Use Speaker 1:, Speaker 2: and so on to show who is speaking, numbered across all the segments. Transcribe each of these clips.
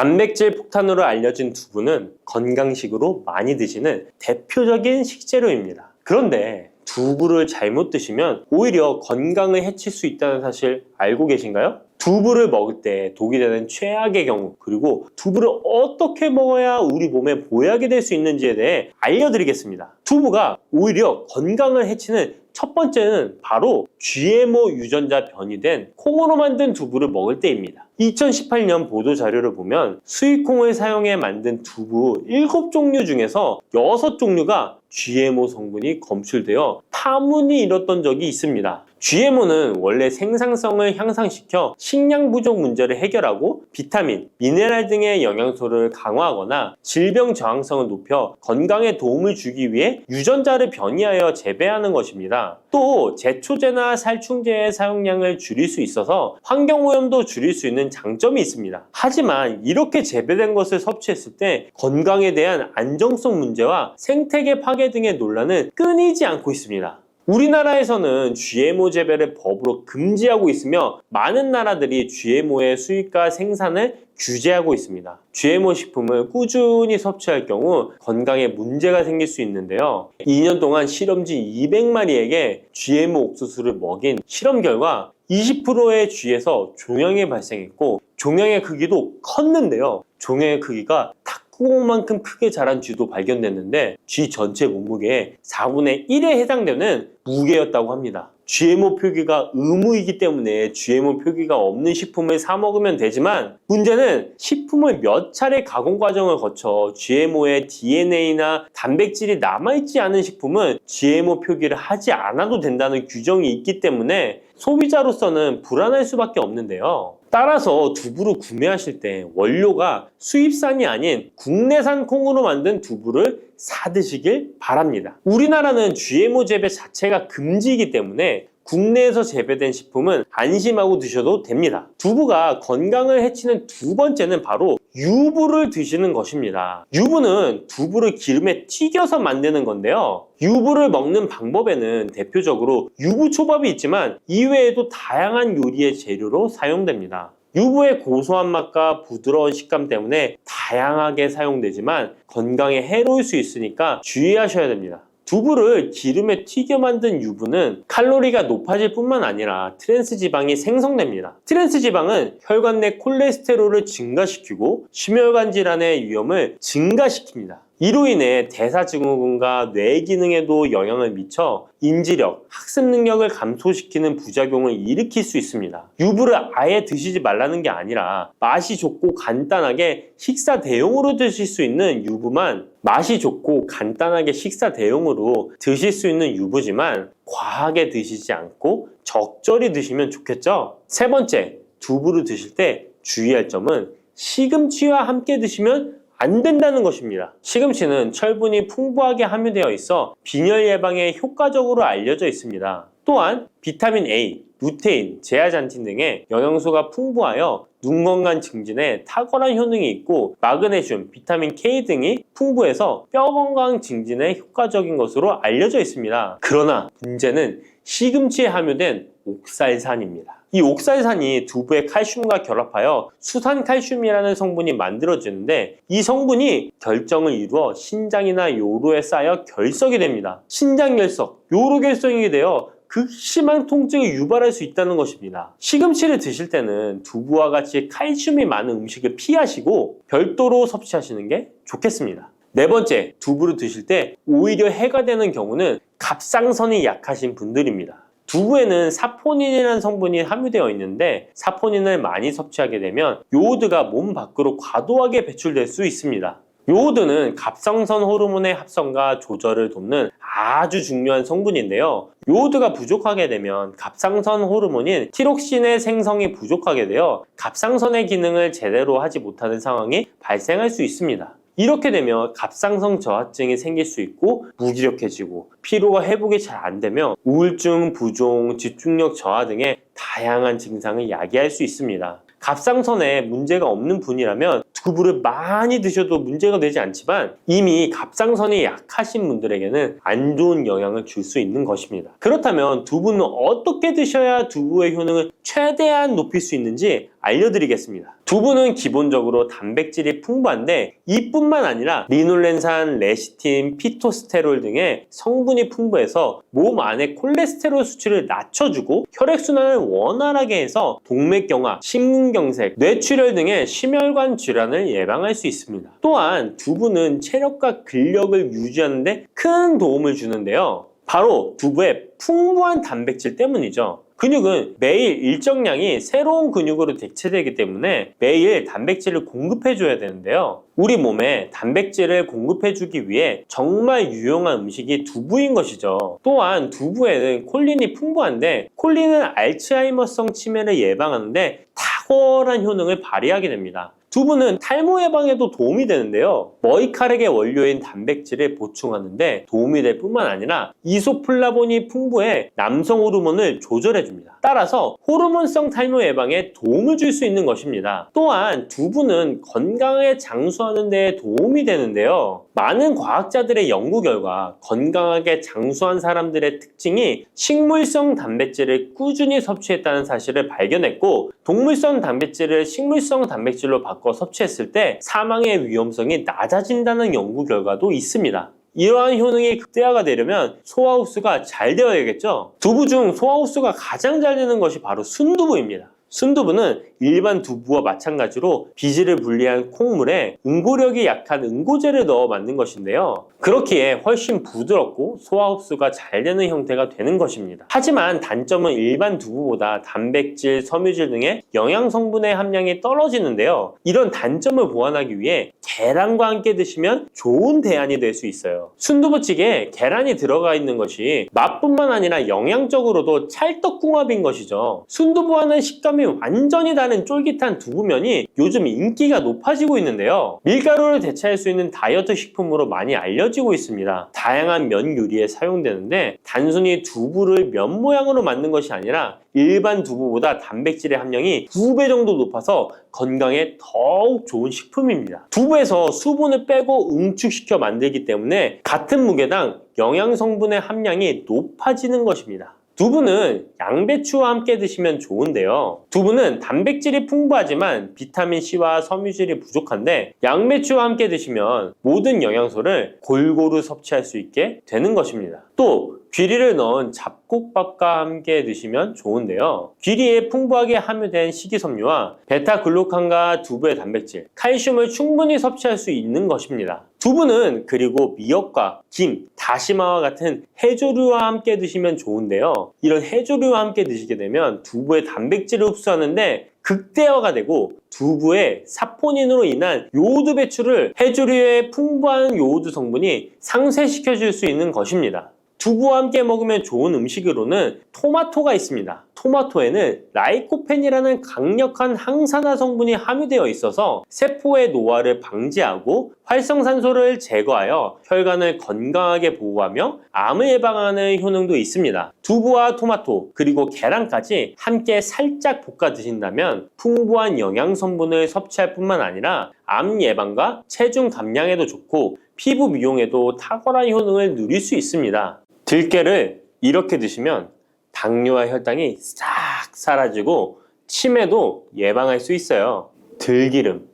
Speaker 1: 단백질 폭탄으로 알려진 두부는 건강식으로 많이 드시는 대표적인 식재료입니다. 그런데 두부를 잘못 드시면 오히려 건강을 해칠 수 있다는 사실 알고 계신가요? 두부를 먹을 때 독이 되는 최악의 경우, 그리고 두부를 어떻게 먹어야 우리 몸에 보약이 될 수 있는지에 대해 알려드리겠습니다. 두부가 오히려 건강을 해치는 첫 번째는 바로 GMO 유전자 변이된 콩으로 만든 두부를 먹을 때입니다. 2018년 보도 자료를 보면 수입콩을 사용해 만든 두부 7종류 중에서 6종류가 GMO 성분이 검출되어 파문이 일었던 적이 있습니다. GMO는 원래 생산성을 향상시켜 식량 부족 문제를 해결하고 비타민, 미네랄 등의 영양소를 강화하거나 질병 저항성을 높여 건강에 도움을 주기 위해 유전자를 변이하여 재배하는 것입니다. 또 제초제나 살충제의 사용량을 줄일 수 있어서 환경오염도 줄일 수 있는 장점이 있습니다. 하지만 이렇게 재배된 것을 섭취했을 때 건강에 대한 안정성 문제와 생태계 파괴 등의 논란은 끊이지 않고 있습니다. 우리나라에서는 GMO 재배를 법으로 금지하고 있으며 많은 나라들이 GMO의 수입과 생산을 규제하고 있습니다. GMO 식품을 꾸준히 섭취할 경우 건강에 문제가 생길 수 있는데요. 2년 동안 실험지 200마리에게 GMO 옥수수를 먹인 실험 결과 20%의 쥐에서 종양이 발생했고 종양의 크기도 컸는데요. 종양의 크기가 탁구공만큼 크게 자란 쥐도 발견됐는데 쥐 전체 몸무게의 4분의 1에 해당되는 무게였다고 합니다. GMO 표기가 의무이기 때문에 GMO 표기가 없는 식품을 사 먹으면 되지만 문제는 식품을 몇 차례 가공 과정을 거쳐 GMO의 DNA나 단백질이 남아있지 않은 식품은 GMO 표기를 하지 않아도 된다는 규정이 있기 때문에 소비자로서는 불안할 수밖에 없는데요. 따라서 두부를 구매하실 때 원료가 수입산이 아닌 국내산 콩으로 만든 두부를 사 드시길 바랍니다. 우리나라는 GMO 재배 자체가 금지이기 때문에 국내에서 재배된 식품은 안심하고 드셔도 됩니다. 두부가 건강을 해치는 두 번째는 바로 유부를 드시는 것입니다. 유부는 두부를 기름에 튀겨서 만드는 건데요. 유부를 먹는 방법에는 대표적으로 유부초밥이 있지만 이외에도 다양한 요리의 재료로 사용됩니다. 유부의 고소한 맛과 부드러운 식감 때문에 다양하게 사용되지만 건강에 해로울 수 있으니까 주의하셔야 됩니다. 두부를 기름에 튀겨 만든 유부는 칼로리가 높아질 뿐만 아니라 트랜스 지방이 생성됩니다. 트랜스 지방은 혈관 내 콜레스테롤을 증가시키고 심혈관 질환의 위험을 증가시킵니다. 이로 인해 대사증후군과 뇌 기능에도 영향을 미쳐 인지력, 학습 능력을 감소시키는 부작용을 일으킬 수 있습니다. 유부를 아예 드시지 말라는 게 아니라 맛이 좋고 간단하게 식사 대용으로 드실 수 있는 유부만 맛이 좋고 간단하게 식사 대용으로 드실 수 있는 유부지만 과하게 드시지 않고 적절히 드시면 좋겠죠? 세 번째, 두부를 드실 때 주의할 점은 시금치와 함께 드시면 안 된다는 것입니다. 시금치는 철분이 풍부하게 함유되어 있어 빈혈 예방에 효과적으로 알려져 있습니다. 또한 비타민 A, 루테인, 제아잔틴 등의 영양소가 풍부하여 눈 건강 증진에 탁월한 효능이 있고 마그네슘, 비타민 K 등이 풍부해서 뼈 건강 증진에 효과적인 것으로 알려져 있습니다. 그러나 문제는 시금치에 함유된 옥살산입니다. 이 옥살산이 두부의 칼슘과 결합하여 수산칼슘이라는 성분이 만들어지는데 이 성분이 결정을 이루어 신장이나 요로에 쌓여 결석이 됩니다. 신장결석, 요로결석이 되어 극심한 통증을 유발할 수 있다는 것입니다. 시금치를 드실 때는 두부와 같이 칼슘이 많은 음식을 피하시고 별도로 섭취하시는 게 좋겠습니다. 네 번째, 두부를 드실 때 오히려 해가 되는 경우는 갑상선이 약하신 분들입니다. 두부에는 사포닌이라는 성분이 함유되어 있는데 사포닌을 많이 섭취하게 되면 요오드가 몸 밖으로 과도하게 배출될 수 있습니다. 요오드는 갑상선 호르몬의 합성과 조절을 돕는 아주 중요한 성분인데요. 요오드가 부족하게 되면 갑상선 호르몬인 티록신의 생성이 부족하게 되어 갑상선의 기능을 제대로 하지 못하는 상황이 발생할 수 있습니다. 이렇게 되면 갑상선 저하증이 생길 수 있고 무기력해지고 피로가 회복이 잘 안 되면 우울증, 부종, 집중력 저하 등의 다양한 증상을 야기할 수 있습니다. 갑상선에 문제가 없는 분이라면 두부를 많이 드셔도 문제가 되지 않지만 이미 갑상선이 약하신 분들에게는 안 좋은 영향을 줄 수 있는 것입니다. 그렇다면 두부는 어떻게 드셔야 두부의 효능을 최대한 높일 수 있는지 알려드리겠습니다. 두부는 기본적으로 단백질이 풍부한데 이뿐만 아니라 리놀렌산, 레시틴, 피토스테롤 등의 성분이 풍부해서 몸 안의 콜레스테롤 수치를 낮춰주고 혈액순환을 원활하게 해서 동맥경화, 심근경색, 뇌출혈 등의 심혈관 질환을 예방할 수 있습니다. 또한 두부는 체력과 근력을 유지하는 데 큰 도움을 주는데요. 바로 두부의 풍부한 단백질 때문이죠. 근육은 매일 일정량이 새로운 근육으로 대체되기 때문에 매일 단백질을 공급해줘야 되는데요. 우리 몸에 단백질을 공급해주기 위해 정말 유용한 음식이 두부인 것이죠. 또한 두부에는 콜린이 풍부한데 콜린은 알츠하이머성 치매를 예방하는데 탁월한 효능을 발휘하게 됩니다. 두부는 탈모 예방에도 도움이 되는데요. 머리카락의 원료인 단백질을 보충하는데 도움이 될 뿐만 아니라 이소플라본이 풍부해 남성 호르몬을 조절해줍니다. 따라서 호르몬성 탈모 예방에 도움을 줄 수 있는 것입니다. 또한 두부는 건강에 장수하는 데 도움이 되는데요. 많은 과학자들의 연구 결과 건강하게 장수한 사람들의 특징이 식물성 단백질을 꾸준히 섭취했다는 사실을 발견했고 동물성 단백질을 식물성 단백질로 바꿔 섭취했을 때 사망의 위험성이 낮아진다는 연구 결과도 있습니다. 이러한 효능이 극대화가 되려면 소화 흡수가 잘 되어야겠죠? 두부 중 소화 흡수가 가장 잘 되는 것이 바로 순두부입니다. 순두부는 일반 두부와 마찬가지로 비질을 분리한 콩물에 응고력이 약한 응고제를 넣어 만든 것인데요. 그렇기에 훨씬 부드럽고 소화 흡수가 잘 되는 형태가 되는 것입니다. 하지만 단점은 일반 두부보다 단백질, 섬유질 등의 영양 성분의 함량이 떨어지는데요. 이런 단점을 보완하기 위해 계란과 함께 드시면 좋은 대안이 될 수 있어요. 순두부찌개에 계란이 들어가 있는 것이 맛뿐만 아니라 영양적으로도 찰떡궁합인 것이죠. 순두부와는 식감이 완전히 다른 쫄깃한 두부면이 요즘 인기가 높아지고 있는데요. 밀가루를 대체할 수 있는 다이어트 식품으로 많이 알려지고 있습니다. 다양한 면 요리에 사용되는데 단순히 두부를 면 모양으로 만든 것이 아니라 일반 두부보다 단백질의 함량이 2배 정도 높아서 건강에 더욱 좋은 식품입니다. 두부에서 수분을 빼고 응축시켜 만들기 때문에 같은 무게당 영양 성분의 함량이 높아지는 것입니다. 두부는 양배추와 함께 드시면 좋은데요. 두부는 단백질이 풍부하지만 비타민C와 섬유질이 부족한데 양배추와 함께 드시면 모든 영양소를 골고루 섭취할 수 있게 되는 것입니다. 또 귀리를 넣은 잡곡밥과 함께 드시면 좋은데요. 귀리에 풍부하게 함유된 식이섬유와 베타글루칸과 두부의 단백질, 칼슘을 충분히 섭취할 수 있는 것입니다. 두부는 그리고 미역과 김, 다시마와 같은 해조류와 함께 드시면 좋은데요. 이런 해조류와 함께 드시게 되면 두부의 단백질을 흡수하는데 극대화가 되고 두부의 사포닌으로 인한 요오드 배출을 해조류의 풍부한 요오드 성분이 상쇄시켜 줄 수 있는 것입니다. 두부와 함께 먹으면 좋은 음식으로는 토마토가 있습니다. 토마토에는 라이코펜이라는 강력한 항산화 성분이 함유되어 있어서 세포의 노화를 방지하고 활성산소를 제거하여 혈관을 건강하게 보호하며 암을 예방하는 효능도 있습니다. 두부와 토마토 그리고 계란까지 함께 살짝 볶아 드신다면 풍부한 영양 성분을 섭취할 뿐만 아니라 암 예방과 체중 감량에도 좋고 피부 미용에도 탁월한 효능을 누릴 수 있습니다. 들깨를 이렇게 드시면 당뇨와 혈당이 싹 사라지고 치매도 예방할 수 있어요. 들기름,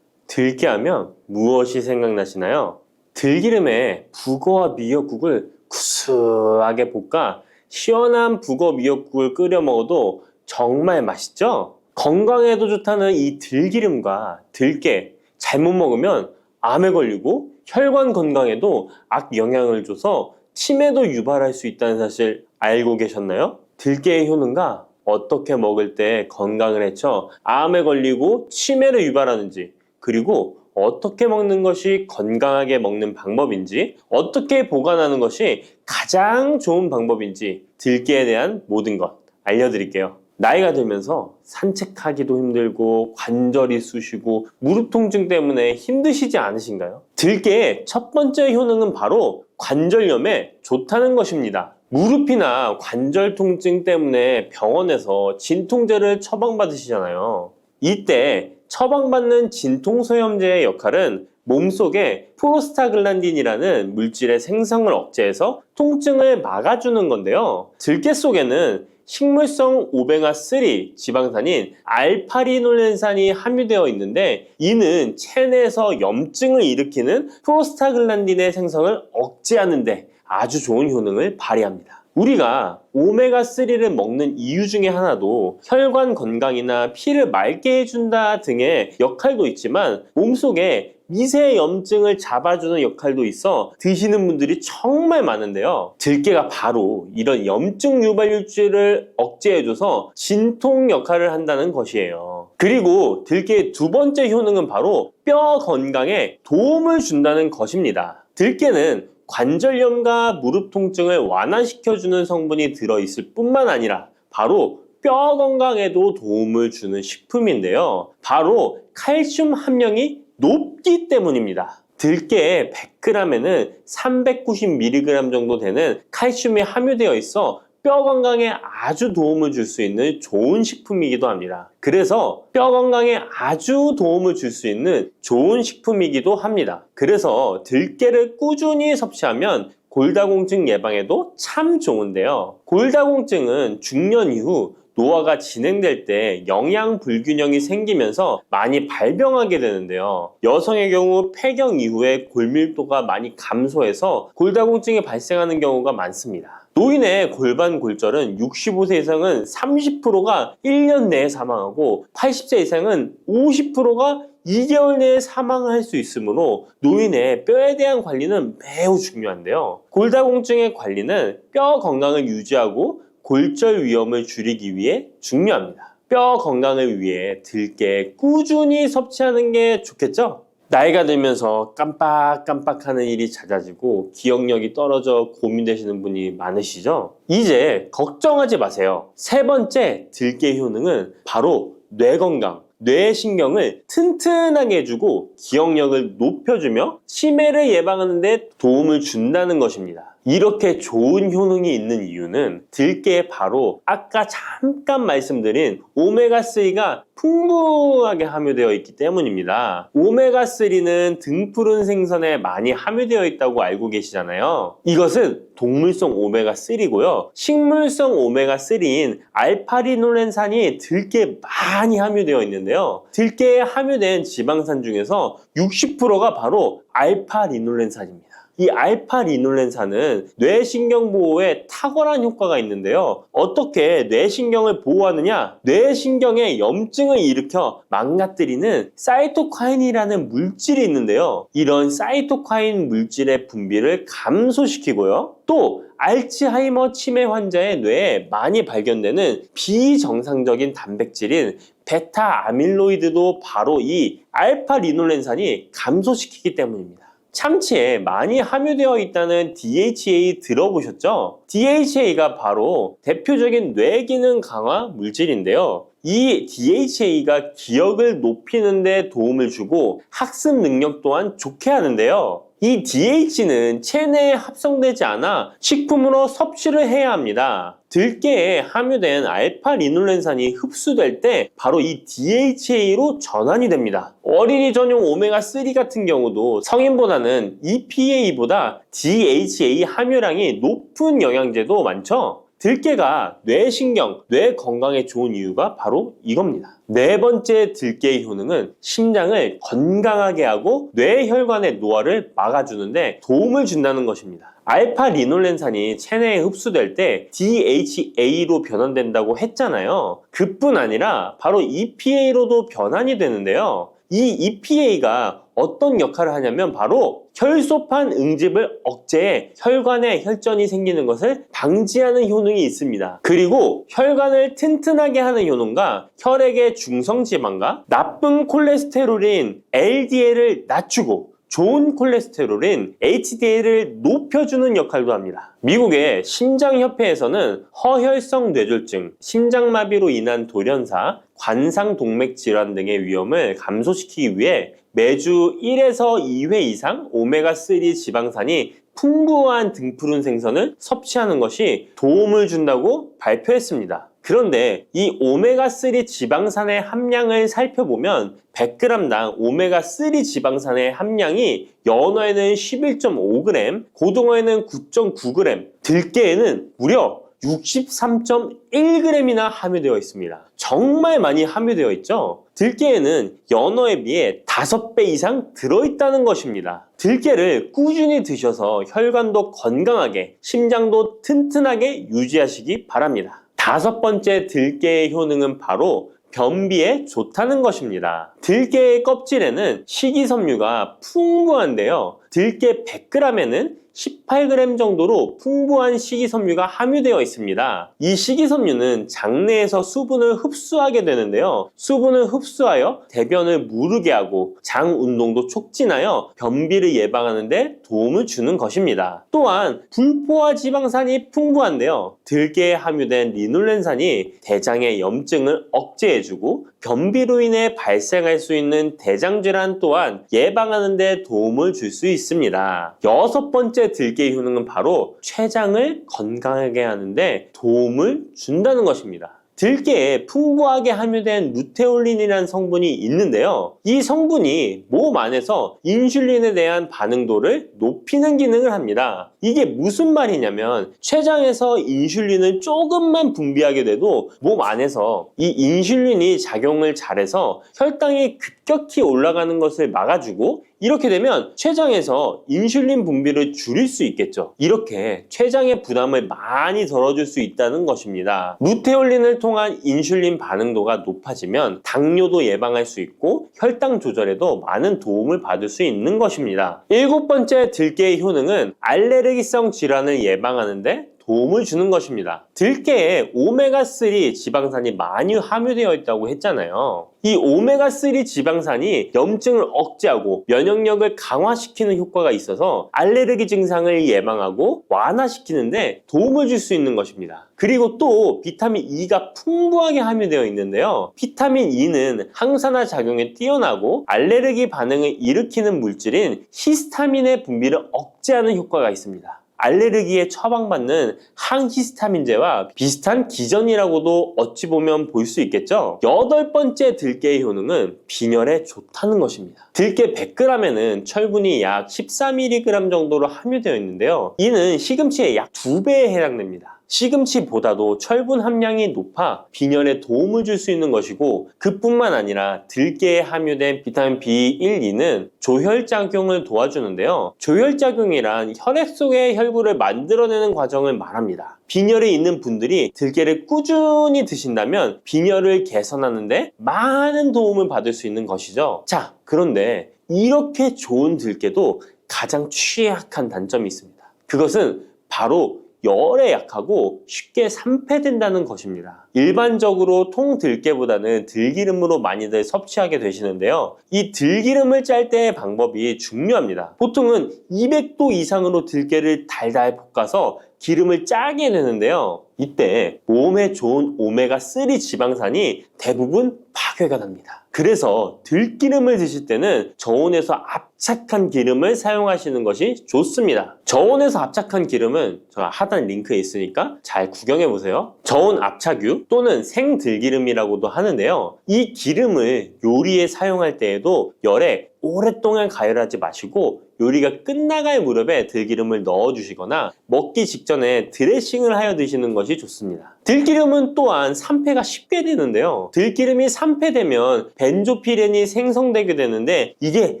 Speaker 1: 들깨하면 무엇이 생각나시나요? 들기름에 북어와 미역국을 구수하게 볶아 시원한 북어 미역국을 끓여 먹어도 정말 맛있죠? 건강에도 좋다는 이 들기름과 들깨 잘못 먹으면 암에 걸리고 혈관 건강에도 악영향을 줘서 치매도 유발할 수 있다는 사실 알고 계셨나요? 들깨의 효능과 어떻게 먹을 때 건강을 해쳐 암에 걸리고 치매를 유발하는지 그리고 어떻게 먹는 것이 건강하게 먹는 방법인지 어떻게 보관하는 것이 가장 좋은 방법인지 들깨에 대한 모든 것 알려드릴게요. 나이가 들면서 산책하기도 힘들고 관절이 쑤시고 무릎 통증 때문에 힘드시지 않으신가요? 들깨의 첫 번째 효능은 바로 관절염에 좋다는 것입니다. 무릎이나 관절 통증 때문에 병원에서 진통제를 처방받으시잖아요. 이때 처방받는 진통소염제의 역할은 몸속에 프로스타글란딘이라는 물질의 생성을 억제해서 통증을 막아주는 건데요. 들깨 속에는 식물성 오메가3 지방산인 알파리놀렌산이 함유되어 있는데, 이는 체내에서 염증을 일으키는 프로스타글란딘의 생성을 억제하는 데 아주 좋은 효능을 발휘합니다. 우리가 오메가3를 먹는 이유 중에 하나도 혈관 건강이나 피를 맑게 해준다 등의 역할도 있지만, 몸속에 미세 염증을 잡아주는 역할도 있어 드시는 분들이 정말 많은데요. 들깨가 바로 이런 염증 유발물질을 억제해줘서 진통 역할을 한다는 것이에요. 그리고 들깨의 두 번째 효능은 바로 뼈 건강에 도움을 준다는 것입니다. 들깨는 관절염과 무릎 통증을 완화시켜주는 성분이 들어있을 뿐만 아니라 바로 뼈 건강에도 도움을 주는 식품인데요. 바로 칼슘 함량이 높기 때문입니다. 들깨의 100g에는 390mg 정도 되는 칼슘이 함유되어 있어 뼈 건강에 아주 도움을 줄 수 있는 좋은 식품이기도 합니다. 그래서 뼈 건강에 아주 도움을 줄 수 있는 좋은 식품이기도 합니다. 그래서 들깨를 꾸준히 섭취하면 골다공증 예방에도 참 좋은데요. 골다공증은 중년 이후 노화가 진행될 때 영양 불균형이 생기면서 많이 발병하게 되는데요. 여성의 경우 폐경 이후에 골밀도가 많이 감소해서 골다공증이 발생하는 경우가 많습니다. 노인의 골반 골절은 65세 이상은 30%가 1년 내에 사망하고 80세 이상은 50%가 2개월 내에 사망할 수 있으므로 노인의 뼈에 대한 관리는 매우 중요한데요. 골다공증의 관리는 뼈 건강을 유지하고 골절 위험을 줄이기 위해 중요합니다. 뼈 건강을 위해 들깨 꾸준히 섭취하는 게 좋겠죠? 나이가 들면서 깜빡깜빡하는 일이 잦아지고 기억력이 떨어져 고민되시는 분이 많으시죠? 이제 걱정하지 마세요. 세 번째 들깨 효능은 바로 뇌 건강, 뇌신경을 튼튼하게 해주고 기억력을 높여주며 치매를 예방하는 데 도움을 준다는 것입니다. 이렇게 좋은 효능이 있는 이유는 들깨에 바로 아까 잠깐 말씀드린 오메가3가 풍부하게 함유되어 있기 때문입니다. 오메가3는 등푸른 생선에 많이 함유되어 있다고 알고 계시잖아요. 이것은 동물성 오메가3고요. 식물성 오메가3인 알파리놀렌산이 들깨에 많이 함유되어 있는데요. 들깨에 함유된 지방산 중에서 60%가 바로 알파리놀렌산입니다. 이 알파리놀렌산은 뇌신경 보호에 탁월한 효과가 있는데요. 어떻게 뇌신경을 보호하느냐? 뇌신경에 염증을 일으켜 망가뜨리는 사이토카인이라는 물질이 있는데요. 이런 사이토카인 물질의 분비를 감소시키고요. 또 알츠하이머 치매 환자의 뇌에 많이 발견되는 비정상적인 단백질인 베타 아밀로이드도 바로 이 알파리놀렌산이 감소시키기 때문입니다. 참치에 많이 함유되어 있다는 DHA 들어보셨죠? DHA가 바로 대표적인 뇌기능 강화 물질인데요. 이 DHA가 기억을 높이는 데 도움을 주고 학습 능력 또한 좋게 하는데요. 이 DH는 체내에 합성되지 않아 식품으로 섭취를 해야 합니다. 들깨에 함유된 알파리놀렌산이 흡수될 때 바로 이 DHA로 전환이 됩니다. 어린이 전용 오메가3 같은 경우도 성인보다는 EPA보다 DHA 함유량이 높은 영양제도 많죠? 들깨가 뇌신경, 뇌 건강에 좋은 이유가 바로 이겁니다. 네 번째 들깨의 효능은 심장을 건강하게 하고 뇌혈관의 노화를 막아주는데 도움을 준다는 것입니다. 알파리놀렌산이 체내에 흡수될 때 DHA로 변환된다고 했잖아요. 그뿐 아니라 바로 EPA로도 변환이 되는데요. 이 EPA가 어떤 역할을 하냐면 바로 혈소판 응집을 억제해 혈관에 혈전이 생기는 것을 방지하는 효능이 있습니다. 그리고 혈관을 튼튼하게 하는 효능과 혈액의 중성지방과 나쁜 콜레스테롤인 LDL을 낮추고 좋은 콜레스테롤인 HDL을 높여주는 역할도 합니다. 미국의 심장협회에서는 허혈성 뇌졸중, 심장마비로 인한 돌연사, 관상동맥 질환 등의 위험을 감소시키기 위해 매주 1에서 2회 이상 오메가3 지방산이 풍부한 등푸른 생선을 섭취하는 것이 도움을 준다고 발표했습니다. 그런데 이 오메가3 지방산의 함량을 살펴보면 100g당 오메가3 지방산의 함량이 연어에는 11.5g, 고등어에는 9.9g, 들깨에는 무려 63.1g이나 함유되어 있습니다. 정말 많이 함유되어 있죠? 들깨에는 연어에 비해 5배 이상 들어있다는 것입니다. 들깨를 꾸준히 드셔서 혈관도 건강하게, 심장도 튼튼하게 유지하시기 바랍니다. 5번째 들깨의 효능은 바로 변비에 좋다는 것입니다. 들깨의 껍질에는 식이섬유가 풍부한데요. 들깨 100g에는 18g 정도로 풍부한 식이섬유가 함유되어 있습니다. 이 식이섬유는 장내에서 수분을 흡수하게 되는데요. 수분을 흡수하여 대변을 무르게 하고 장 운동도 촉진하여 변비를 예방하는 데 도움을 주는 것입니다. 또한 불포화 지방산이 풍부한데요. 들깨에 함유된 리놀렌산이 대장의 염증을 억제해주고 변비로 인해 발생할 수 있는 대장질환 또한 예방하는 데 도움을 줄 수 있습니다. 6번째 들깨의 효능은 바로 췌장을 건강하게 하는데 도움을 준다는 것입니다. 들깨에 풍부하게 함유된 루테올린이라는 성분이 있는데요. 이 성분이 몸 안에서 인슐린에 대한 반응도를 높이는 기능을 합니다. 이게 무슨 말이냐면 췌장에서 인슐린을 조금만 분비하게 돼도 몸 안에서 이 인슐린이 작용을 잘해서 혈당이 급격히 올라가는 것을 막아주고 이렇게 되면 췌장에서 인슐린 분비를 줄일 수 있겠죠. 이렇게 췌장의 부담을 많이 덜어줄 수 있다는 것입니다. 루테올린을 통한 인슐린 반응도가 높아지면 당뇨도 예방할 수 있고 혈당 조절에도 많은 도움을 받을 수 있는 것입니다. 7번째 들깨의 효능은 알레르기성 질환을 예방하는데 도움을 주는 것입니다. 들깨에 오메가3 지방산이 많이 함유되어 있다고 했잖아요. 이 오메가3 지방산이 염증을 억제하고 면역력을 강화시키는 효과가 있어서 알레르기 증상을 예방하고 완화시키는데 도움을 줄 수 있는 것입니다. 그리고 또 비타민 E가 풍부하게 함유되어 있는데요. 비타민 E는 항산화 작용에 뛰어나고 알레르기 반응을 일으키는 물질인 히스타민의 분비를 억제하는 효과가 있습니다. 알레르기에 처방받는 항히스타민제와 비슷한 기전이라고도 어찌 보면 볼 수 있겠죠. 8번째 들깨의 효능은 빈혈에 좋다는 것입니다. 들깨 100g에는 철분이 약 14mg 정도로 함유되어 있는데요. 이는 시금치의 약 2배에 해당됩니다. 시금치보다도 철분 함량이 높아 빈혈에 도움을 줄 수 있는 것이고 그뿐만 아니라 들깨에 함유된 비타민 B1, 2는 조혈작용을 도와주는데요. 조혈작용이란 혈액 속의 혈구를 만들어내는 과정을 말합니다. 빈혈이 있는 분들이 들깨를 꾸준히 드신다면 빈혈을 개선하는 데 많은 도움을 받을 수 있는 것이죠. 자, 그런데 이렇게 좋은 들깨도 가장 취약한 단점이 있습니다. 그것은 바로 열에 약하고 쉽게 산패된다는 것입니다. 일반적으로 통들깨보다는 들기름으로 많이들 섭취하게 되시는데요. 이 들기름을 짤 때의 방법이 중요합니다. 보통은 200도 이상으로 들깨를 달달 볶아서 기름을 짜게 되는데요. 이때 몸에 좋은 오메가3 지방산이 대부분 파괴가 됩니다. 그래서 들기름을 드실 때는 저온에서 압착한 기름을 사용하시는 것이 좋습니다. 저온에서 압착한 기름은 제가 하단 링크에 있으니까 잘 구경해 보세요. 저온 압착유 또는 생들기름이라고도 하는데요. 이 기름을 요리에 사용할 때에도 열에 오랫동안 가열하지 마시고 요리가 끝나갈 무렵에 들기름을 넣어주시거나 먹기 직전에 드레싱을 하여 드시는 것이 좋습니다. 들기름은 또한 산패가 쉽게 되는데요. 들기름이 산패되면 벤조피렌이 생성되게 되는데 이게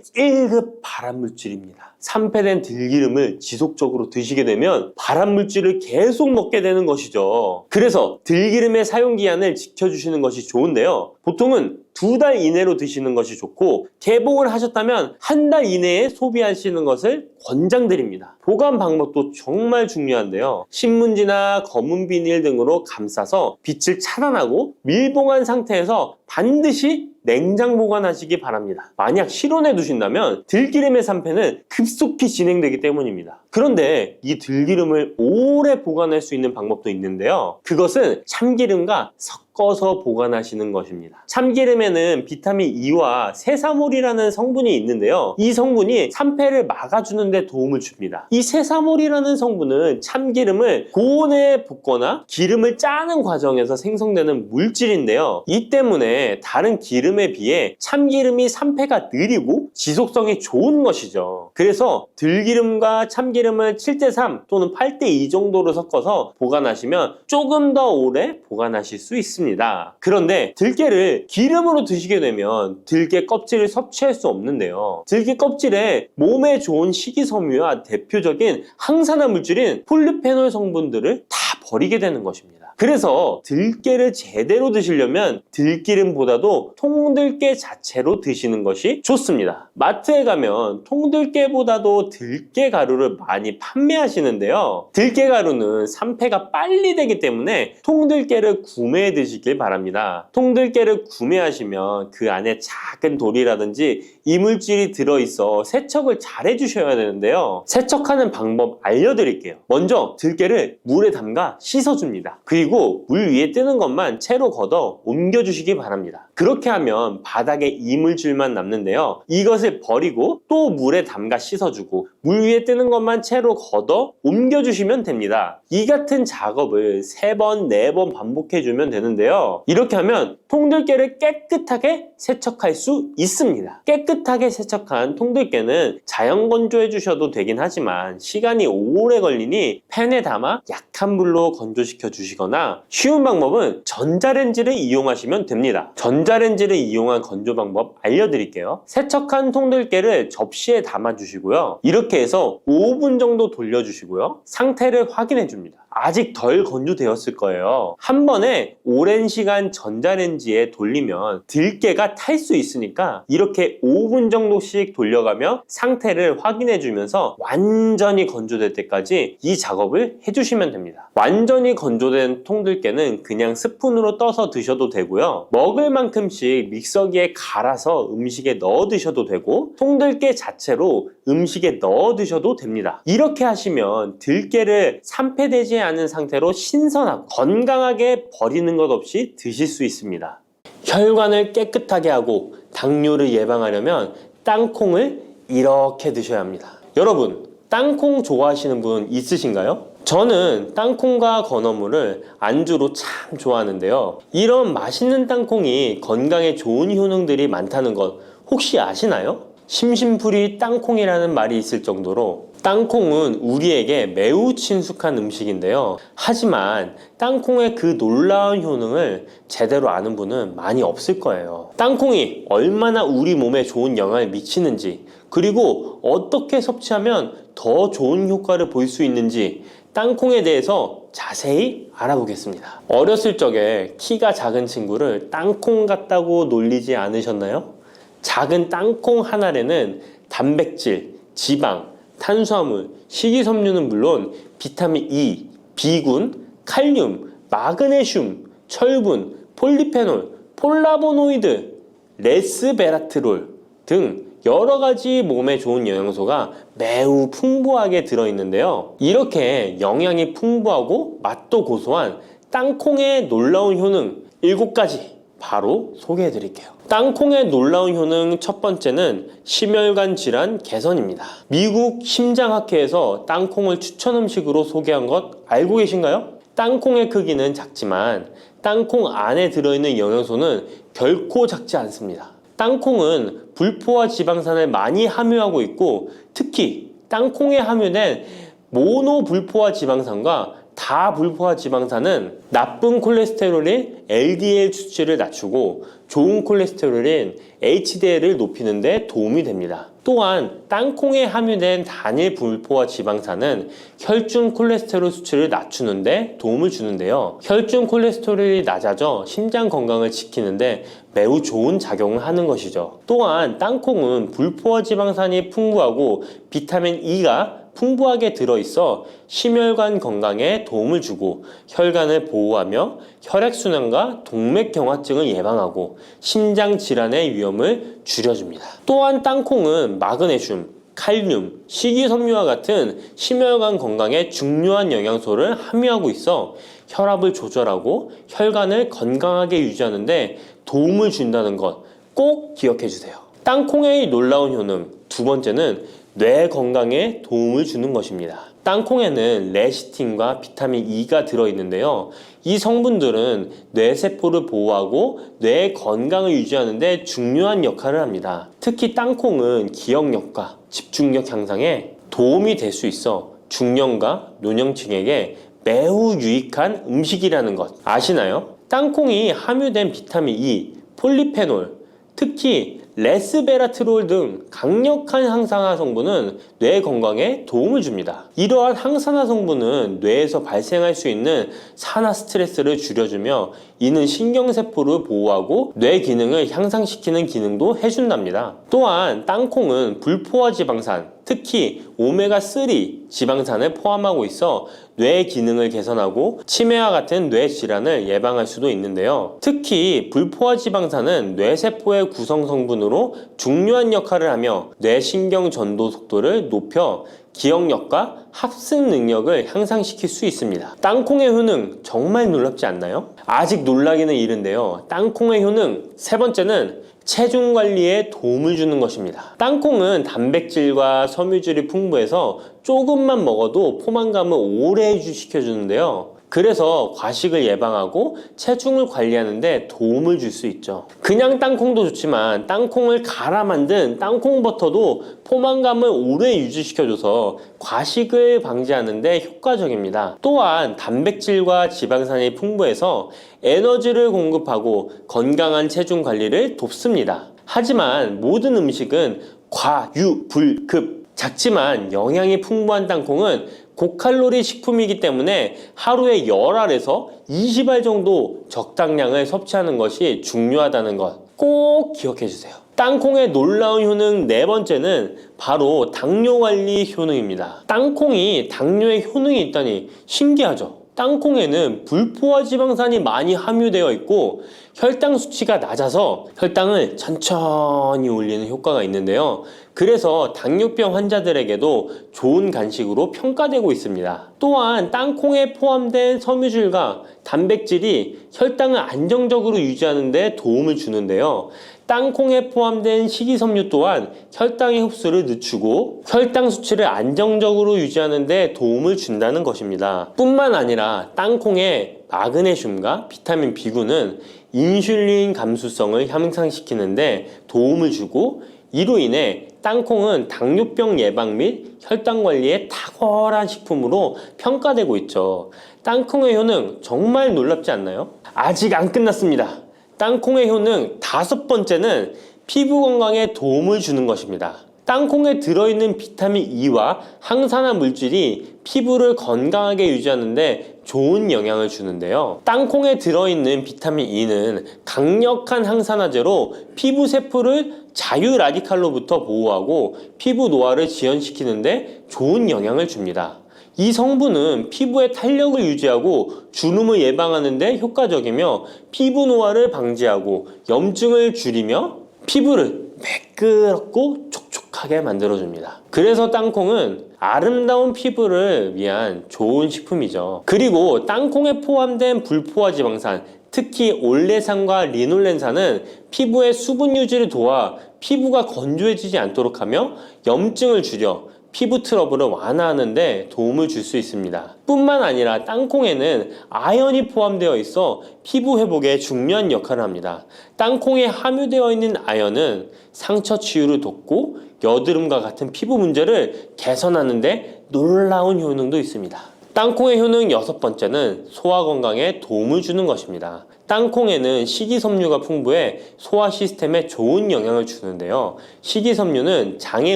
Speaker 1: 1급 발암물질입니다. 산패된 들기름을 지속적으로 드시게 되면 발암물질을 계속 먹게 되는 것이죠. 그래서 들기름의 사용기한을 지켜주시는 것이 좋은데요. 보통은 2달 이내로 드시는 것이 좋고 개봉을 하셨다면 1달 이내에 소비하시는 것을 권장드립니다. 보관 방법도 정말 중요한데요. 신문지나 검은 비닐 등으로 감싸서 빛을 차단하고 밀봉한 상태에서 반드시 냉장 보관하시기 바랍니다. 만약 실온에 두신다면 들기름의 산패는 급속히 진행되기 때문입니다. 그런데 이 들기름을 오래 보관할 수 있는 방법도 있는데요. 그것은 참기름과 섞어서 보관하시는 것입니다. 참기름에는 비타민 E와 세사몰이라는 성분이 있는데요. 이 성분이 산패를 막아주는 데 도움을 줍니다. 이 세사몰이라는 성분은 참기름을 고온에 볶거나 기름을 짜는 과정에서 생성되는 물질인데요. 이 때문에 다른 기름에 비해 참기름이 산패가 느리고 지속성이 좋은 것이죠. 그래서 들기름과 참기름 들기름을 7:3 또는 8:2 정도로 섞어서 보관하시면 조금 더 오래 보관하실 수 있습니다. 그런데 들깨를 기름으로 드시게 되면 들깨 껍질을 섭취할 수 없는데요. 들깨 껍질에 몸에 좋은 식이섬유와 대표적인 항산화 물질인 폴리페놀 성분들을 다 버리게 되는 것입니다. 그래서 들깨를 제대로 드시려면 들기름보다도 통들깨 자체로 드시는 것이 좋습니다. 마트에 가면 통들깨보다도 들깨 가루를 많이 판매하시는데요. 들깨 가루는 산패가 빨리 되기 때문에 통들깨를 구매해 드시길 바랍니다. 통들깨를 구매하시면 그 안에 작은 돌이라든지 이물질이 들어있어 세척을 잘 해주셔야 되는데요. 세척하는 방법 알려드릴게요. 먼저 들깨를 물에 담가 씻어줍니다. 그리고 물 위에 뜨는 것만 채로 걷어 옮겨주시기 바랍니다. 그렇게 하면 바닥에 이물질만 남는데요. 이것을 버리고 또 물에 담가 씻어주고 물 위에 뜨는 것만 채로 걷어 옮겨주시면 됩니다. 이 같은 작업을 3번, 4번 반복해주면 되는데요. 이렇게 하면 통들깨를 깨끗하게 세척할 수 있습니다. 깨끗하게 세척한 통들깨는 자연 건조해 주셔도 되긴 하지만 시간이 오래 걸리니 팬에 담아 약한 불로 건조시켜 주시거나 쉬운 방법은 전자레인지를 이용하시면 됩니다. 전자레인지를 이용한 건조 방법 알려드릴게요. 세척한 통들깨를 접시에 담아 주시고요. 이렇게 해서 5분 정도 돌려주시고요. 상태를 확인해 줍니다. 아직 덜 건조되었을 거예요. 한 번에 오랜 시간 전자레인지에 돌리면 들깨가 탈 수 있으니까 이렇게 5분 정도씩 돌려가며 상태를 확인해 주면서 완전히 건조될 때까지 이 작업을 해주시면 됩니다. 완전히 건조된 통들깨는 그냥 스푼으로 떠서 드셔도 되고요. 먹을 만큼씩 믹서기에 갈아서 음식에 넣어 드셔도 되고 통들깨 자체로 음식에 넣어 드셔도 됩니다. 이렇게 하시면 들깨를 산패되지 않은 상태로 신선하고 건강하게 버리는 것 없이 드실 수 있습니다. 혈관을 깨끗하게 하고 당뇨를 예방하려면 땅콩을 이렇게 드셔야 합니다. 여러분, 땅콩 좋아하시는 분 있으신가요? 저는 땅콩과 건어물을 안주로 참 좋아하는데요. 이런 맛있는 땅콩이 건강에 좋은 효능들이 많다는 것 혹시 아시나요? 심심풀이 땅콩이라는 말이 있을 정도로 땅콩은 우리에게 매우 친숙한 음식인데요. 하지만 땅콩의 그 놀라운 효능을 제대로 아는 분은 많이 없을 거예요. 땅콩이 얼마나 우리 몸에 좋은 영향을 미치는지, 그리고 어떻게 섭취하면 더 좋은 효과를 볼 수 있는지 땅콩에 대해서 자세히 알아보겠습니다. 어렸을 적에 키가 작은 친구를 땅콩 같다고 놀리지 않으셨나요? 작은 땅콩 한 알에는 단백질, 지방, 탄수화물, 식이섬유는 물론 비타민 E, B군, 칼륨, 마그네슘, 철분, 폴리페놀, 폴라보노이드, 레스베라트롤 등 여러 가지 몸에 좋은 영양소가 매우 풍부하게 들어있는데요. 이렇게 영양이 풍부하고 맛도 고소한 땅콩의 놀라운 효능 7가지 바로 소개해 드릴게요. 땅콩의 놀라운 효능 첫 번째는 심혈관 질환 개선입니다. 미국 심장학회에서 땅콩을 추천 음식으로 소개한 것 알고 계신가요? 땅콩의 크기는 작지만 땅콩 안에 들어있는 영양소는 결코 작지 않습니다. 땅콩은 불포화 지방산을 많이 함유하고 있고 특히 땅콩에 함유된 모노불포화 지방산과 다불포화 지방산은 나쁜 콜레스테롤인 LDL 수치를 낮추고 좋은 콜레스테롤인 HDL을 높이는 데 도움이 됩니다. 또한 땅콩에 함유된 단일 불포화 지방산은 혈중 콜레스테롤 수치를 낮추는 데 도움을 주는데요. 혈중 콜레스테롤이 낮아져 심장 건강을 지키는 데 매우 좋은 작용을 하는 것이죠. 또한 땅콩은 불포화 지방산이 풍부하고 비타민 E가 풍부하게 들어있어 심혈관 건강에 도움을 주고 혈관을 보호하며 혈액순환과 동맥경화증을 예방하고 심장 질환의 위험을 줄여줍니다. 또한 땅콩은 마그네슘, 칼륨, 식이섬유와 같은 심혈관 건강에 중요한 영양소를 함유하고 있어 혈압을 조절하고 혈관을 건강하게 유지하는 데 도움을 준다는 것 꼭 기억해 주세요. 땅콩의 놀라운 효능 두 번째는 뇌 건강에 도움을 주는 것입니다. 땅콩에는 레시틴과 비타민 E가 들어있는데요. 이 성분들은 뇌세포를 보호하고 뇌 건강을 유지하는 데 중요한 역할을 합니다. 특히 땅콩은 기억력과 집중력 향상에 도움이 될 수 있어 중년과 노년층에게 매우 유익한 음식이라는 것 아시나요? 땅콩이 함유된 비타민 E, 폴리페놀, 특히 레스베라트롤 등 강력한 항산화 성분은 뇌 건강에 도움을 줍니다. 이러한 항산화 성분은 뇌에서 발생할 수 있는 산화 스트레스를 줄여주며 이는 신경세포를 보호하고 뇌 기능을 향상시키는 기능도 해준답니다. 또한 땅콩은 불포화 지방산, 특히 오메가3 지방산을 포함하고 있어 뇌 기능을 개선하고 치매와 같은 뇌 질환을 예방할 수도 있는데요. 특히 불포화 지방산은 뇌세포의 구성 성분으로 중요한 역할을 하며 뇌신경 전도 속도를 높여 기억력과 합승 능력을 향상시킬 수 있습니다. 땅콩의 효능 정말 놀랍지 않나요? 아직 놀라기는 이른데요. 땅콩의 효능 세 번째는 체중 관리에 도움을 주는 것입니다. 땅콩은 단백질과 섬유질이 풍부해서 조금만 먹어도 포만감을 오래 유지시켜주는데요. 그래서 과식을 예방하고 체중을 관리하는 데 도움을 줄 수 있죠. 그냥 땅콩도 좋지만 땅콩을 갈아 만든 땅콩 버터도 포만감을 오래 유지시켜줘서 과식을 방지하는 데 효과적입니다. 또한 단백질과 지방산이 풍부해서 에너지를 공급하고 건강한 체중 관리를 돕습니다. 하지만 모든 음식은 과유불급, 작지만 영양이 풍부한 땅콩은 고칼로리 식품이기 때문에 하루에 10알에서 20알 정도 적당량을 섭취하는 것이 중요하다는 것 꼭 기억해 주세요. 땅콩의 놀라운 효능 네 번째는 바로 당뇨 관리 효능입니다. 땅콩이 당뇨에 효능이 있다니 신기하죠? 땅콩에는 불포화 지방산이 많이 함유되어 있고 혈당 수치가 낮아서 혈당을 천천히 올리는 효과가 있는데요. 그래서 당뇨병 환자들에게도 좋은 간식으로 평가되고 있습니다. 또한 땅콩에 포함된 섬유질과 단백질이 혈당을 안정적으로 유지하는 데 도움을 주는데요. 땅콩에 포함된 식이섬유 또한 혈당의 흡수를 늦추고 혈당 수치를 안정적으로 유지하는 데 도움을 준다는 것입니다. 뿐만 아니라 땅콩의 마그네슘과 비타민 B9는 인슐린 감수성을 향상시키는 데 도움을 주고 이로 인해 땅콩은 당뇨병 예방 및 혈당 관리에 탁월한 식품으로 평가되고 있죠. 땅콩의 효능 정말 놀랍지 않나요? 아직 안 끝났습니다. 땅콩의 효능 다섯 번째는 피부 건강에 도움을 주는 것입니다. 땅콩에 들어있는 비타민 E와 항산화 물질이 피부를 건강하게 유지하는 데 좋은 영향을 주는데요. 땅콩에 들어있는 비타민 E는 강력한 항산화제로 피부 세포를 자유 라디칼로부터 보호하고 피부 노화를 지연시키는 데 좋은 영향을 줍니다. 이 성분은 피부의 탄력을 유지하고 주름을 예방하는 데 효과적이며 피부 노화를 방지하고 염증을 줄이며 피부를 매끄럽고 촉촉하게 만들어줍니다. 그래서 땅콩은 아름다운 피부를 위한 좋은 식품이죠. 그리고 땅콩에 포함된 불포화 지방산, 특히 올레산과 리놀렌산은 피부의 수분 유지를 도와 피부가 건조해지지 않도록 하며 염증을 줄여 피부 트러블을 완화하는 데 도움을 줄 수 있습니다. 뿐만 아니라 땅콩에는 아연이 포함되어 있어 피부 회복에 중요한 역할을 합니다. 땅콩에 함유되어 있는 아연은 상처 치유를 돕고 여드름과 같은 피부 문제를 개선하는 데 놀라운 효능도 있습니다. 땅콩의 효능 여섯 번째는 소화 건강에 도움을 주는 것입니다. 땅콩에는 식이섬유가 풍부해 소화 시스템에 좋은 영향을 주는데요. 식이섬유는 장의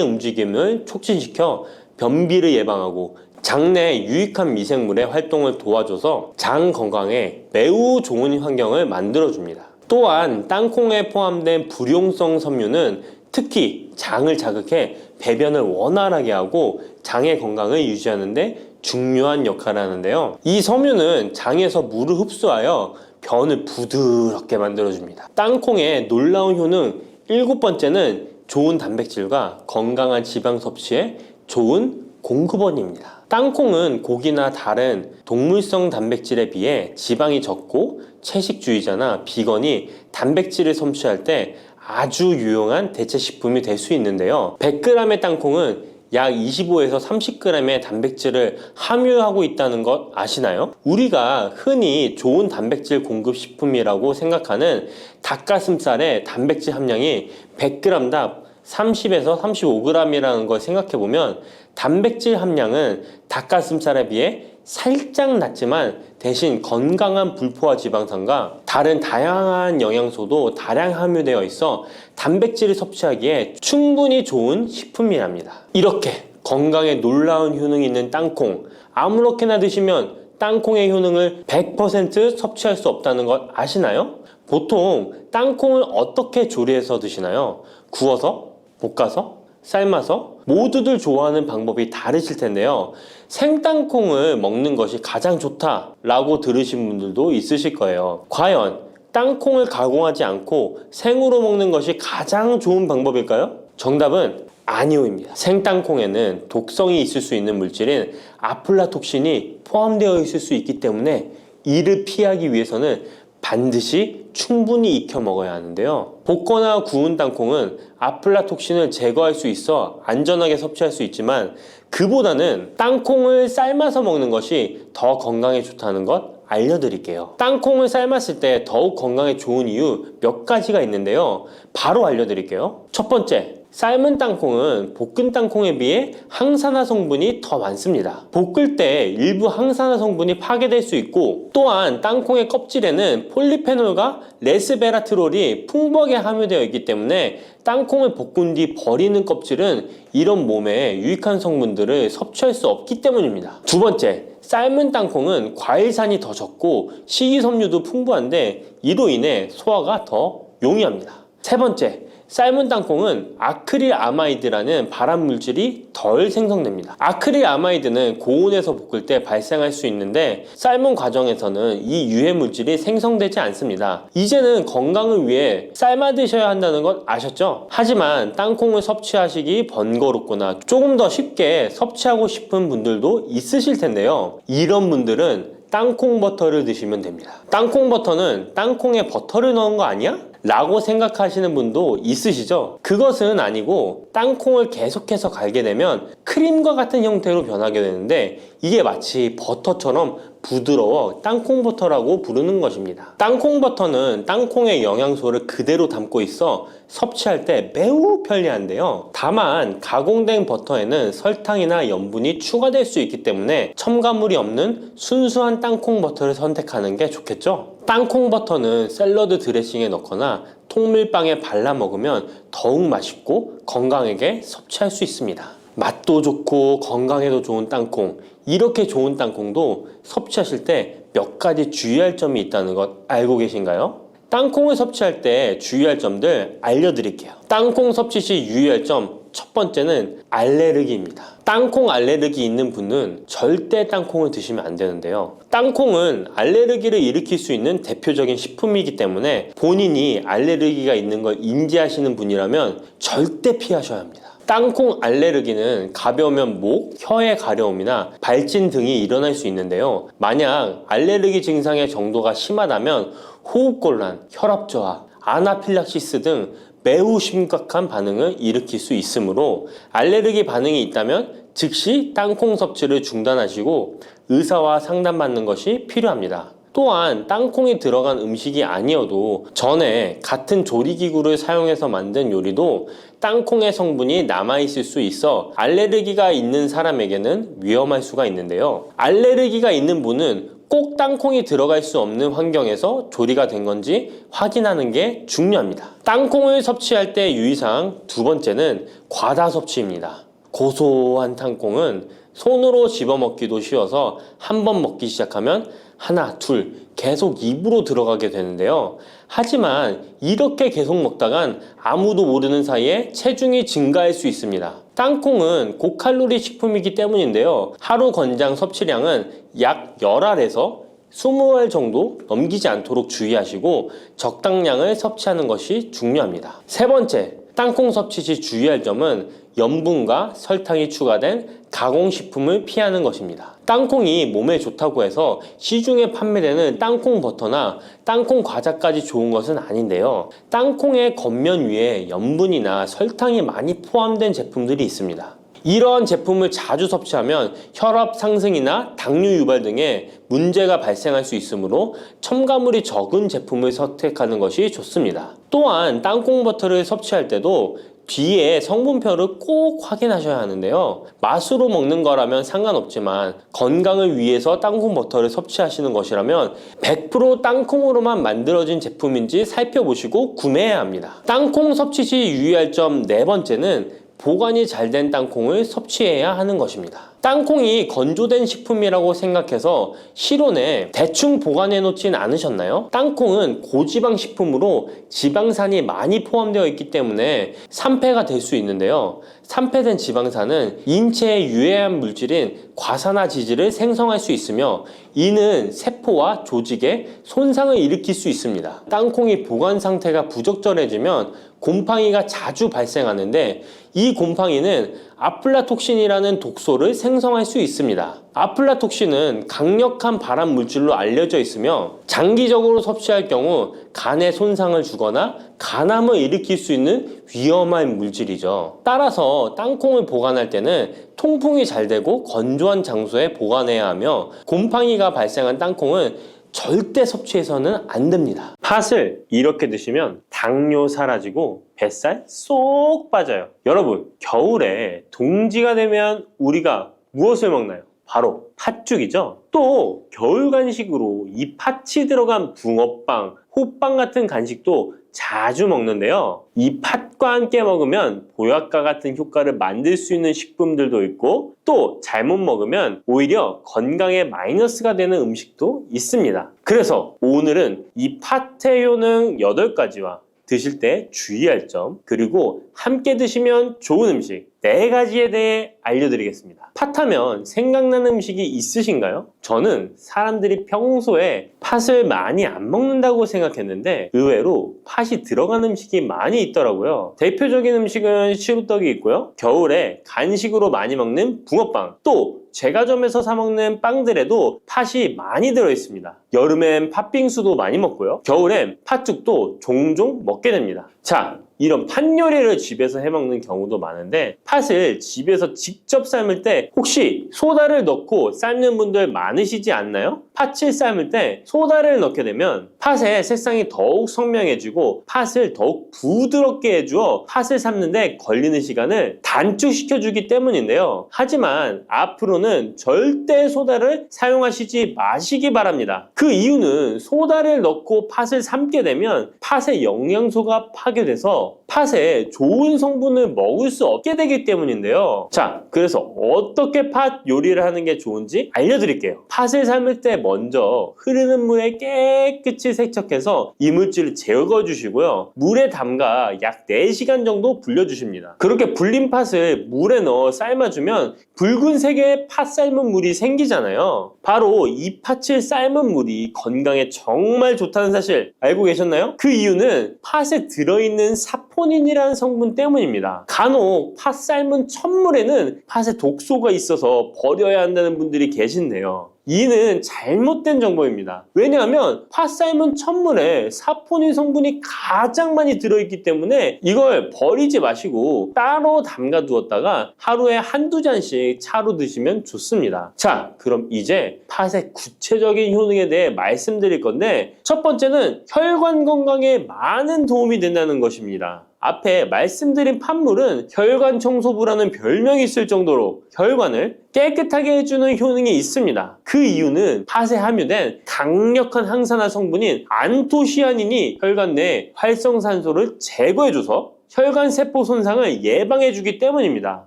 Speaker 1: 움직임을 촉진시켜 변비를 예방하고 장내에 유익한 미생물의 활동을 도와줘서 장 건강에 매우 좋은 환경을 만들어줍니다. 또한 땅콩에 포함된 불용성 섬유는 특히 장을 자극해 배변을 원활하게 하고 장의 건강을 유지하는 데 중요한 역할을 하는데요. 이 섬유는 장에서 물을 흡수하여 변을 부드럽게 만들어줍니다. 땅콩의 놀라운 효능 일곱 번째는 좋은 단백질과 건강한 지방 섭취에 좋은 공급원입니다. 땅콩은 고기나 다른 동물성 단백질에 비해 지방이 적고 채식주의자나 비건이 단백질을 섭취할 때 아주 유용한 대체식품이 될 수 있는데요. 100g의 땅콩은 약 25에서 30g의 단백질을 함유하고 있다는 것 아시나요? 우리가 흔히 좋은 단백질 공급 식품이라고 생각하는 닭가슴살의 단백질 함량이 100g당 30에서 35g이라는 걸 생각해보면 단백질 함량은 닭가슴살에 비해 살짝 낮지만 대신 건강한 불포화 지방산과 다른 다양한 영양소도 다량 함유되어 있어 단백질을 섭취하기에 충분히 좋은 식품이랍니다. 이렇게 건강에 놀라운 효능이 있는 땅콩, 아무렇게나 드시면 땅콩의 효능을 100% 섭취할 수 없다는 것 아시나요? 보통 땅콩을 어떻게 조리해서 드시나요? 구워서? 볶아서? 삶아서? 모두들 좋아하는 방법이 다르실 텐데요. 생땅콩을 먹는 것이 가장 좋다라고 들으신 분들도 있으실 거예요. 과연 땅콩을 가공하지 않고 생으로 먹는 것이 가장 좋은 방법일까요? 정답은 아니오입니다. 생땅콩에는 독성이 있을 수 있는 물질인 아플라톡신이 포함되어 있을 수 있기 때문에 이를 피하기 위해서는 반드시 충분히 익혀 먹어야 하는데요. 볶거나 구운 땅콩은 아플라톡신을 제거할 수 있어 안전하게 섭취할 수 있지만 그보다는 땅콩을 삶아서 먹는 것이 더 건강에 좋다는 것 알려드릴게요. 땅콩을 삶았을 때 더욱 건강에 좋은 이유 몇 가지가 있는데요. 바로 알려드릴게요. 첫 번째, 삶은 땅콩은 볶은 땅콩에 비해 항산화 성분이 더 많습니다. 볶을 때 일부 항산화 성분이 파괴될 수 있고 또한 땅콩의 껍질에는 폴리페놀과 레스베라트롤이 풍부하게 함유되어 있기 때문에 땅콩을 볶은 뒤 버리는 껍질은 이런 몸에 유익한 성분들을 섭취할 수 없기 때문입니다. 두 번째, 삶은 땅콩은 과일산이 더 적고 식이섬유도 풍부한데 이로 인해 소화가 더 용이합니다. 세 번째, 삶은 땅콩은 아크릴아마이드라는 발암 물질이 덜 생성됩니다. 아크릴아마이드는 고온에서 볶을 때 발생할 수 있는데 삶은 과정에서는 이 유해 물질이 생성되지 않습니다. 이제는 건강을 위해 삶아 드셔야 한다는 것 아셨죠? 하지만 땅콩을 섭취하시기 번거롭거나 조금 더 쉽게 섭취하고 싶은 분들도 있으실 텐데요. 이런 분들은 땅콩 버터를 드시면 됩니다. 땅콩 버터는 땅콩에 버터를 넣은 거 아니야? 라고 생각하시는 분도 있으시죠? 그것은 아니고 땅콩을 계속해서 갈게 되면 크림과 같은 형태로 변하게 되는데 이게 마치 버터처럼 부드러워 땅콩 버터라고 부르는 것입니다. 땅콩 버터는 땅콩의 영양소를 그대로 담고 있어 섭취할 때 매우 편리한데요. 다만 가공된 버터에는 설탕이나 염분이 추가될 수 있기 때문에 첨가물이 없는 순수한 땅콩 버터를 선택하는 게 좋겠죠? 땅콩 버터는 샐러드 드레싱에 넣거나 통밀빵에 발라 먹으면 더욱 맛있고 건강하게 섭취할 수 있습니다. 맛도 좋고 건강에도 좋은 땅콩, 이렇게 좋은 땅콩도 섭취하실 때 몇 가지 주의할 점이 있다는 것 알고 계신가요? 땅콩을 섭취할 때 주의할 점들 알려드릴게요. 땅콩 섭취 시 유의할 점 첫 번째는 알레르기입니다. 땅콩 알레르기 있는 분은 절대 땅콩을 드시면 안 되는데요. 땅콩은 알레르기를 일으킬 수 있는 대표적인 식품이기 때문에 본인이 알레르기가 있는 걸 인지하시는 분이라면 절대 피하셔야 합니다. 땅콩 알레르기는 가벼우면 목, 혀의 가려움이나 발진 등이 일어날 수 있는데요. 만약 알레르기 증상의 정도가 심하다면 호흡곤란, 혈압저하, 아나필락시스 등 매우 심각한 반응을 일으킬 수 있으므로 알레르기 반응이 있다면 즉시 땅콩 섭취를 중단하시고 의사와 상담받는 것이 필요합니다. 또한 땅콩이 들어간 음식이 아니어도 전에 같은 조리기구를 사용해서 만든 요리도 땅콩의 성분이 남아있을 수 있어 알레르기가 있는 사람에게는 위험할 수가 있는데요. 알레르기가 있는 분은 꼭 땅콩이 들어갈 수 없는 환경에서 조리가 된 건지 확인하는 게 중요합니다. 땅콩을 섭취할 때 유의사항 두 번째는 과다 섭취입니다. 고소한 땅콩은 손으로 집어먹기도 쉬워서 한 번 먹기 시작하면 하나, 둘 계속 입으로 들어가게 되는데요. 하지만 이렇게 계속 먹다간 아무도 모르는 사이에 체중이 증가할 수 있습니다. 땅콩은 고칼로리 식품이기 때문인데요. 하루 권장 섭취량은 약 10알에서 20알 정도 넘기지 않도록 주의하시고 적당량을 섭취하는 것이 중요합니다. 세 번째, 땅콩 섭취 시 주의할 점은 염분과 설탕이 추가된 가공식품을 피하는 것입니다. 땅콩이 몸에 좋다고 해서 시중에 판매되는 땅콩 버터나 땅콩 과자까지 좋은 것은 아닌데요. 땅콩의 겉면 위에 염분이나 설탕이 많이 포함된 제품들이 있습니다. 이러한 제품을 자주 섭취하면 혈압 상승이나 당뇨 유발 등의 문제가 발생할 수 있으므로 첨가물이 적은 제품을 선택하는 것이 좋습니다. 또한 땅콩 버터를 섭취할 때도 뒤에 성분표를 꼭 확인하셔야 하는데요. 맛으로 먹는 거라면 상관없지만 건강을 위해서 땅콩 버터를 섭취하시는 것이라면 100% 땅콩으로만 만들어진 제품인지 살펴보시고 구매해야 합니다. 땅콩 섭취 시 유의할 점 네 번째는 보관이 잘 된 땅콩을 섭취해야 하는 것입니다. 땅콩이 건조된 식품이라고 생각해서 실온에 대충 보관해 놓진 않으셨나요? 땅콩은 고지방 식품으로 지방산이 많이 포함되어 있기 때문에 산패가 될 수 있는데요. 산패된 지방산은 인체에 유해한 물질인 과산화지질을 생성할 수 있으며 이는 세포와 조직에 손상을 일으킬 수 있습니다. 땅콩이 보관 상태가 부적절해지면 곰팡이가 자주 발생하는데 이 곰팡이는 아플라톡신이라는 독소를 생성할 수 있습니다. 아플라톡신은 강력한 발암 물질로 알려져 있으며 장기적으로 섭취할 경우 간에 손상을 주거나 간암을 일으킬 수 있는 위험한 물질이죠. 따라서 땅콩을 보관할 때는 통풍이 잘 되고 건조한 장소에 보관해야 하며 곰팡이가 발생한 땅콩은 절대 섭취해서는 안 됩니다. 팥을 이렇게 드시면 당뇨 사라지고 뱃살 쏙 빠져요. 여러분, 겨울에 동지가 되면 우리가 무엇을 먹나요? 바로 팥죽이죠. 또 겨울 간식으로 이 팥이 들어간 붕어빵, 호빵 같은 간식도 자주 먹는데요. 이 팥과 함께 먹으면 보약과 같은 효과를 만들 수 있는 식품들도 있고 또 잘못 먹으면 오히려 건강에 마이너스가 되는 음식도 있습니다. 그래서 오늘은 이 팥의 효능 8가지와 드실 때 주의할 점, 그리고 함께 드시면 좋은 음식 4가지에 대해 알려드리겠습니다. 팥하면 생각나는 음식이 있으신가요? 저는 사람들이 평소에 팥을 많이 안 먹는다고 생각했는데 의외로 팥이 들어간 음식이 많이 있더라고요. 대표적인 음식은 시루떡이 있고요. 겨울에 간식으로 많이 먹는 붕어빵, 또 제과점에서 사 먹는 빵들에도 팥이 많이 들어있습니다. 여름엔 팥빙수도 많이 먹고요. 겨울엔 팥죽도 종종 먹게 됩니다. 자, 이런 팥 요리를 집에서 해먹는 경우도 많은데 팥을 집에서 직접 삶을 때 혹시 소다를 넣고 삶는 분들 많으시지 않나요? 팥을 삶을 때 소다를 넣게 되면 팥의 색상이 더욱 선명해지고 팥을 더욱 부드럽게 해주어 팥을 삶는데 걸리는 시간을 단축시켜주기 때문인데요. 하지만 앞으로는 절대 소다를 사용하시지 마시기 바랍니다. 그 이유는 소다를 넣고 팥을 삶게 되면 팥의 영양소가 파괴돼서 팥에 좋은 성분을 먹을 수 없게 되기 때문인데요. 자, 그래서 어떻게 팥 요리를 하는 게 좋은지 알려드릴게요. 팥을 삶을 때 먼저 흐르는 물에 깨끗이 세척해서 이물질을 제거 주시고요. 물에 담가 약 4시간 정도 불려주십니다. 그렇게 불린 팥을 물에 넣어 삶아주면 붉은색의 팥 삶은 물이 생기잖아요. 바로 이 팥을 삶은 물이 건강에 정말 좋다는 사실 알고 계셨나요? 그 이유는 팥에 들어있는 사포닌이라는 성분 때문입니다. 간혹 팥 삶은 첫물에는 팥에 독소가 있어서 버려야 한다는 분들이 계신데요. 이는 잘못된 정보입니다. 왜냐하면 팥 삶은 첫물에 사포닌 성분이 가장 많이 들어있기 때문에 이걸 버리지 마시고 따로 담가 두었다가 하루에 한두 잔씩 차로 드시면 좋습니다. 자, 그럼 이제 팥의 구체적인 효능에 대해 말씀드릴 건데 첫 번째는 혈관 건강에 많은 도움이 된다는 것입니다. 앞에 말씀드린 팥물은 혈관 청소부라는 별명이 있을 정도로 혈관을 깨끗하게 해주는 효능이 있습니다. 그 이유는 팥에 함유된 강력한 항산화 성분인 안토시아닌이 혈관 내 활성산소를 제거해줘서 혈관 세포 손상을 예방해주기 때문입니다.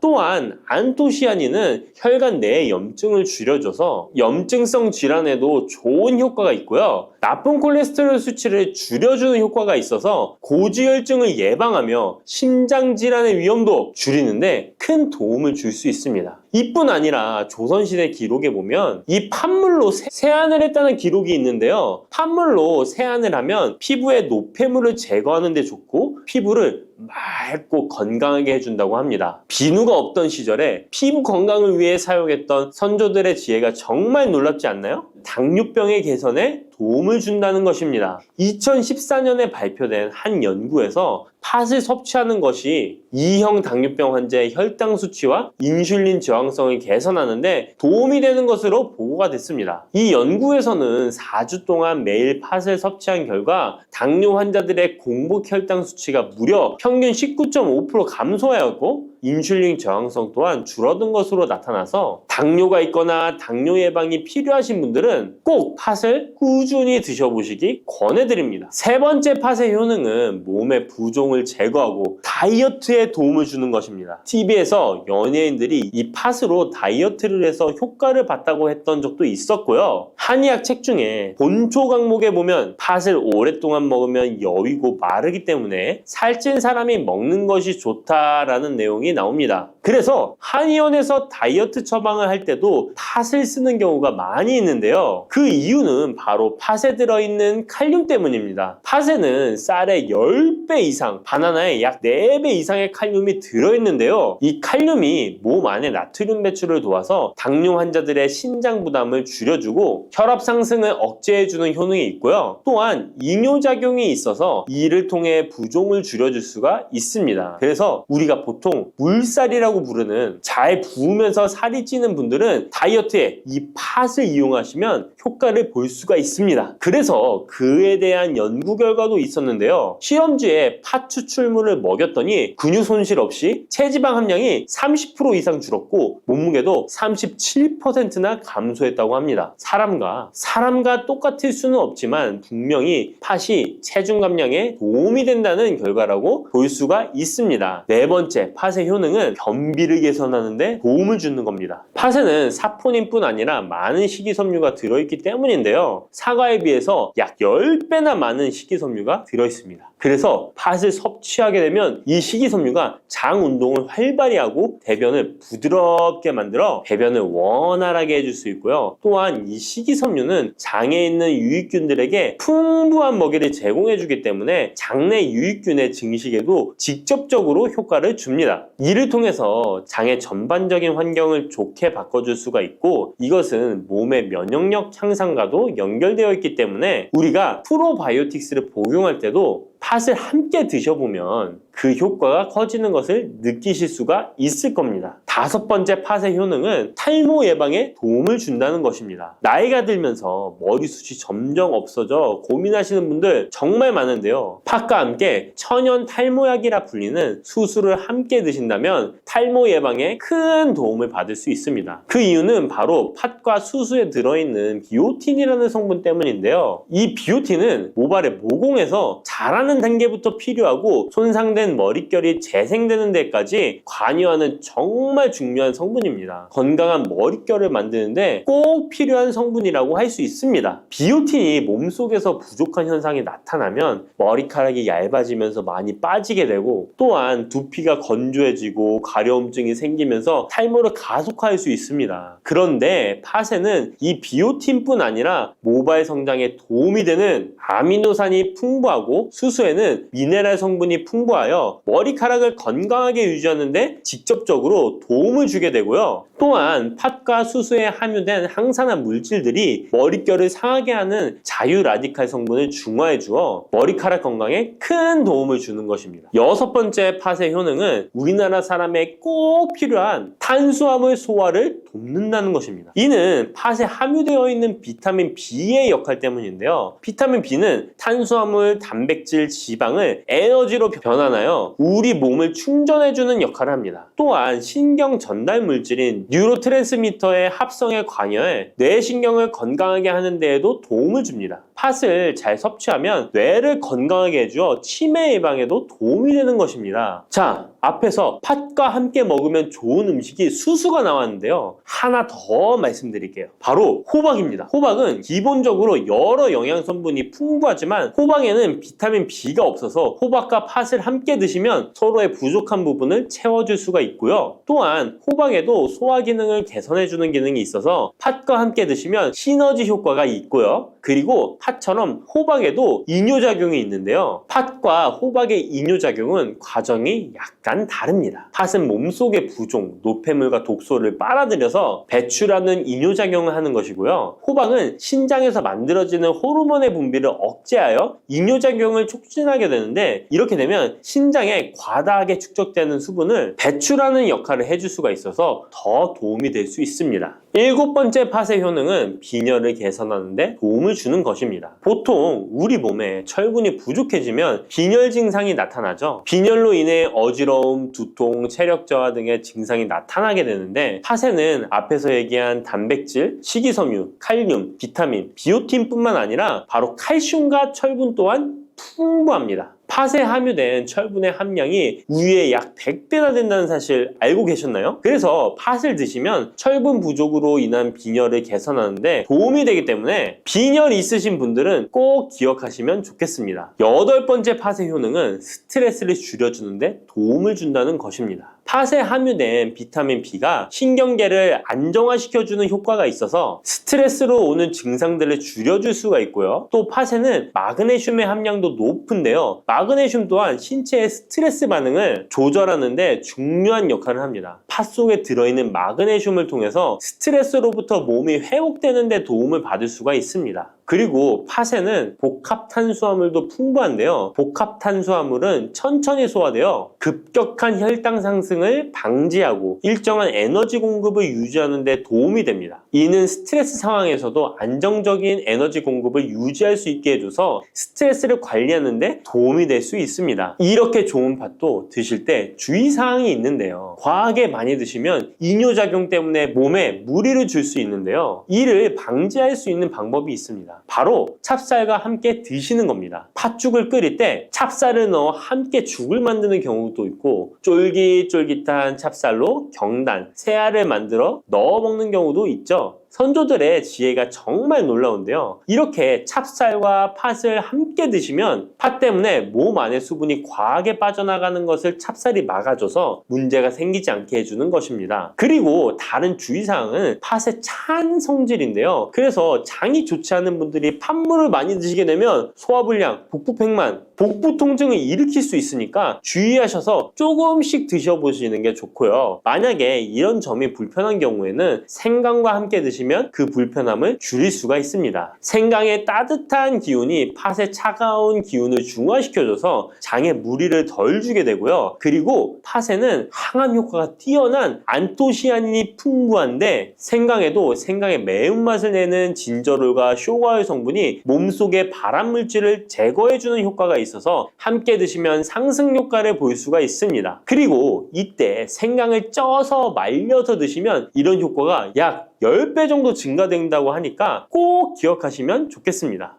Speaker 1: 또한 안토시아닌은 혈관 내의 염증을 줄여줘서 염증성 질환에도 좋은 효과가 있고요. 나쁜 콜레스테롤 수치를 줄여주는 효과가 있어서 고지혈증을 예방하며 심장 질환의 위험도 줄이는데 큰 도움을 줄 수 있습니다. 이뿐 아니라 조선시대 기록에 보면 이 팥물로 세안을 했다는 기록이 있는데요. 팥물로 세안을 하면 피부의 노폐물을 제거하는 데 좋고 피부를 맑고 건강하게 해준다고 합니다. 비누가 없던 시절에 피부 건강을 위해 사용했던 선조들의 지혜가 정말 놀랍지 않나요? 당뇨병의 개선에 도움을 준다는 것입니다. 2014년에 발표된 한 연구에서 팥을 섭취하는 것이 2형 당뇨병 환자의 혈당 수치와 인슐린 저항성을 개선하는데 도움이 되는 것으로 보고가 됐습니다. 이 연구에서는 4주 동안 매일 팥을 섭취한 결과 당뇨 환자들의 공복 혈당 수치가 무려 평균 19.5% 감소하였고 인슐린 저항성 또한 줄어든 것으로 나타나서 당뇨가 있거나 당뇨 예방이 필요하신 분들은 꼭 팥을 꾸준히 드셔보시기 권해드립니다. 세 번째 팥의 효능은 몸의 부종을 제거하고 다이어트에 도움을 주는 것입니다. TV에서 연예인들이 이 팥으로 다이어트를 해서 효과를 봤다고 했던 적도 있었고요. 한의학 책 중에 본초 강목에 보면 팥을 오랫동안 먹으면 여위고 마르기 때문에 살찐 사람이 먹는 것이 좋다라는 내용이 나옵니다. 그래서 한의원에서 다이어트 처방을 할 때도 팥을 쓰는 경우가 많이 있는데요. 그 이유는 바로 팥에 들어있는 칼륨 때문입니다. 팥에는 쌀의 10배 이상, 바나나의 약 4배 이상의 칼륨이 들어있는데요. 이 칼륨이 몸 안에 나트륨 배출을 도와서 당뇨 환자들의 신장 부담을 줄여주고 혈압 상승을 억제해주는 효능이 있고요. 또한 이뇨작용이 있어서 이를 통해 부종을 줄여줄 수가 있습니다. 그래서 우리가 보통 물살이라고 부르는 잘 부으면서 살이 찌는 분들은 다이어트에 이 팥을 이용하시면 효과를 볼 수가 있습니다. 그래서 그에 대한 연구 결과도 있었는데요. 실험주에 팥 추출물을 먹였더니 근육 손실 없이 체지방 함량이 30% 이상 줄었고 몸무게도 37%나 감소했다고 합니다. 사람과 똑같을 수는 없지만 분명히 팥이 체중 감량에 도움이 된다는 결과라고 볼 수가 있습니다. 네 번째, 팥의 효능은 변비를 개선하는 데 도움을 주는 겁니다. 팥에는 사포닌뿐 아니라 많은 식이섬유가 들어있기 때문인데요. 사과에 비해서 약 10배나 많은 식이섬유가 들어있습니다. 그래서 팥을 섭취하게 되면 이 식이섬유가 장 운동을 활발히 하고 대변을 부드럽게 만들어 배변을 원활하게 해줄 수 있고요. 또한 이 식이섬유는 장에 있는 유익균들에게 풍부한 먹이를 제공해 주기 때문에 장내 유익균의 증식에도 직접적으로 효과를 줍니다. 이를 통해서 장의 전반적인 환경을 좋게 바꿔줄 수가 있고 이것은 몸의 면역력 향상과도 연결되어 있기 때문에 우리가 프로바이오틱스를 복용할 때도 팥을 함께 드셔보면 그 효과가 커지는 것을 느끼실 수가 있을 겁니다. 다섯 번째 팥의 효능은 탈모 예방에 도움을 준다는 것입니다. 나이가 들면서 머리숱이 점점 없어져 고민하시는 분들 정말 많은데요. 팥과 함께 천연 탈모약이라 불리는 수수를 함께 드신다면 탈모 예방에 큰 도움을 받을 수 있습니다. 그 이유는 바로 팥과 수수에 들어있는 비오틴이라는 성분 때문인데요. 이 비오틴은 모발의 모공에서 자라는 단계부터 필요하고 손상된 머릿결이 재생되는 데까지 관여하는 정말 중요한 성분입니다. 건강한 머릿결을 만드는데 꼭 필요한 성분이라고 할 수 있습니다. 비오틴이 몸속에서 부족한 현상이 나타나면 머리카락이 얇아지면서 많이 빠지게 되고 또한 두피가 건조해지고 가려움증이 생기면서 탈모를 가속화할 수 있습니다. 그런데 팥에는 이 비오틴뿐 아니라 모발 성장에 도움이 되는 아미노산이 풍부하고 수수에는 미네랄 성분이 풍부하여 머리카락을 건강하게 유지하는 데 직접적으로 도움을 주게 되고요. 또한 팥과 수수에 함유된 항산화 물질들이 머릿결을 상하게 하는 자유 라디칼 성분을 중화해 주어 머리카락 건강에 큰 도움을 주는 것입니다. 여섯 번째 팥의 효능은 우리나라 사람에 꼭 필요한 탄수화물 소화를 돕는다는 것입니다. 이는 팥에 함유되어 있는 비타민 B의 역할 때문인데요. 비타민 B는 탄수화물, 단백질, 지방을 에너지로 변환하여 우리 몸을 충전해주는 역할을 합니다. 또한 신경 전달 물질인 뉴로트랜스미터의 합성에 관여해 뇌신경을 건강하게 하는 데에도 도움을 줍니다. 팥을 잘 섭취하면 뇌를 건강하게 해주어 치매 예방에도 도움이 되는 것입니다. 자, 앞에서 팥과 함께 먹으면 좋은 음식이 수수가 나왔는데요. 하나 더 말씀드릴게요. 바로 호박입니다. 호박은 기본적으로 여러 영양성분이 풍부하지만 호박에는 비타민 B가 없어서 호박과 팥을 함께 드시면 서로의 부족한 부분을 채워줄 수가 있고요. 또한 호박에도 소화 기능을 개선해주는 기능이 있어서 팥과 함께 드시면 시너지 효과가 있고요. 그리고 팥처럼 호박에도 이뇨작용이 있는데요. 팥과 호박의 이뇨작용은 과정이 약간 다릅니다. 팥은 몸속의 부종, 노폐물과 독소를 빨아들여서 배출하는 이뇨작용을 하는 것이고요. 호박은 신장에서 만들어지는 호르몬의 분비를 억제하여 이뇨작용을 촉진하게 되는데, 이렇게 되면 신장에 과다하게 축적되는 수분을 배출하는 역할을 해줄 수가 있어서 더 도움이 될 수 있습니다. 7번째 팥의 효능은 빈혈을 개선하는 데 도움을 주는 것입니다. 보통 우리 몸에 철분이 부족해지면 빈혈 증상이 나타나죠. 빈혈로 인해 어지러움, 두통, 체력 저하 등의 증상이 나타나게 되는데, 팥에는 앞에서 얘기한 단백질, 식이섬유, 칼륨, 비타민, 비오틴뿐만 아니라 바로 칼슘과 철분 또한 풍부합니다. 팥에 함유된 철분의 함량이 우유의 약 100배나 된다는 사실 알고 계셨나요? 그래서 팥을 드시면 철분 부족으로 인한 빈혈을 개선하는데 도움이 되기 때문에 빈혈이 있으신 분들은 꼭 기억하시면 좋겠습니다. 8번째 팥의 효능은 스트레스를 줄여주는데 도움을 준다는 것입니다. 팥에 함유된 비타민 B가 신경계를 안정화시켜주는 효과가 있어서 스트레스로 오는 증상들을 줄여줄 수가 있고요. 또 팥에는 마그네슘의 함량도 높은데요. 마그네슘 또한 신체의 스트레스 반응을 조절하는 데 중요한 역할을 합니다. 팥 속에 들어있는 마그네슘을 통해서 스트레스로부터 몸이 회복되는 데 도움을 받을 수가 있습니다. 그리고 팥에는 복합탄수화물도 풍부한데요. 복합탄수화물은 천천히 소화되어 급격한 혈당 상승을 방지하고 일정한 에너지 공급을 유지하는 데 도움이 됩니다. 이는 스트레스 상황에서도 안정적인 에너지 공급을 유지할 수 있게 해줘서 스트레스를 관리하는 데 도움이 될 수 있습니다. 이렇게 좋은 팥도 드실 때 주의사항이 있는데요. 과하게 많이 드시면 이뇨작용 때문에 몸에 무리를 줄 수 있는데요. 이를 방지할 수 있는 방법이 있습니다. 바로 찹쌀과 함께 드시는 겁니다. 팥죽을 끓일 때 찹쌀을 넣어 함께 죽을 만드는 경우도 있고, 쫄깃쫄깃한 찹쌀로 경단, 새알을 만들어 넣어 먹는 경우도 있죠. 선조들의 지혜가 정말 놀라운데요. 이렇게 찹쌀과 팥을 함께 드시면 팥 때문에 몸 안에 수분이 과하게 빠져나가는 것을 찹쌀이 막아줘서 문제가 생기지 않게 해주는 것입니다. 그리고 다른 주의사항은 팥의 찬 성질인데요. 그래서 장이 좋지 않은 분들이 팥물을 많이 드시게 되면 소화불량, 복부팽만, 복부 통증을 일으킬 수 있으니까 주의하셔서 조금씩 드셔보시는 게 좋고요. 만약에 이런 점이 불편한 경우에는 생강과 함께 드시면 그 불편함을 줄일 수가 있습니다. 생강의 따뜻한 기운이 팥의 차가운 기운을 중화시켜줘서 장에 무리를 덜 주게 되고요. 그리고 팥에는 항암 효과가 뛰어난 안토시아닌이 풍부한데, 생강에도 생강의 매운맛을 내는 진저롤과 쇼가올 성분이 몸속의 발암물질을 제거해주는 효과가 있어서 함께 드시면 상승 효과를 볼 수가 있습니다. 그리고 이때 생강을 쪄서 말려서 드시면 이런 효과가 약 10배 정도 증가된다고 하니까 꼭 기억하시면 좋겠습니다.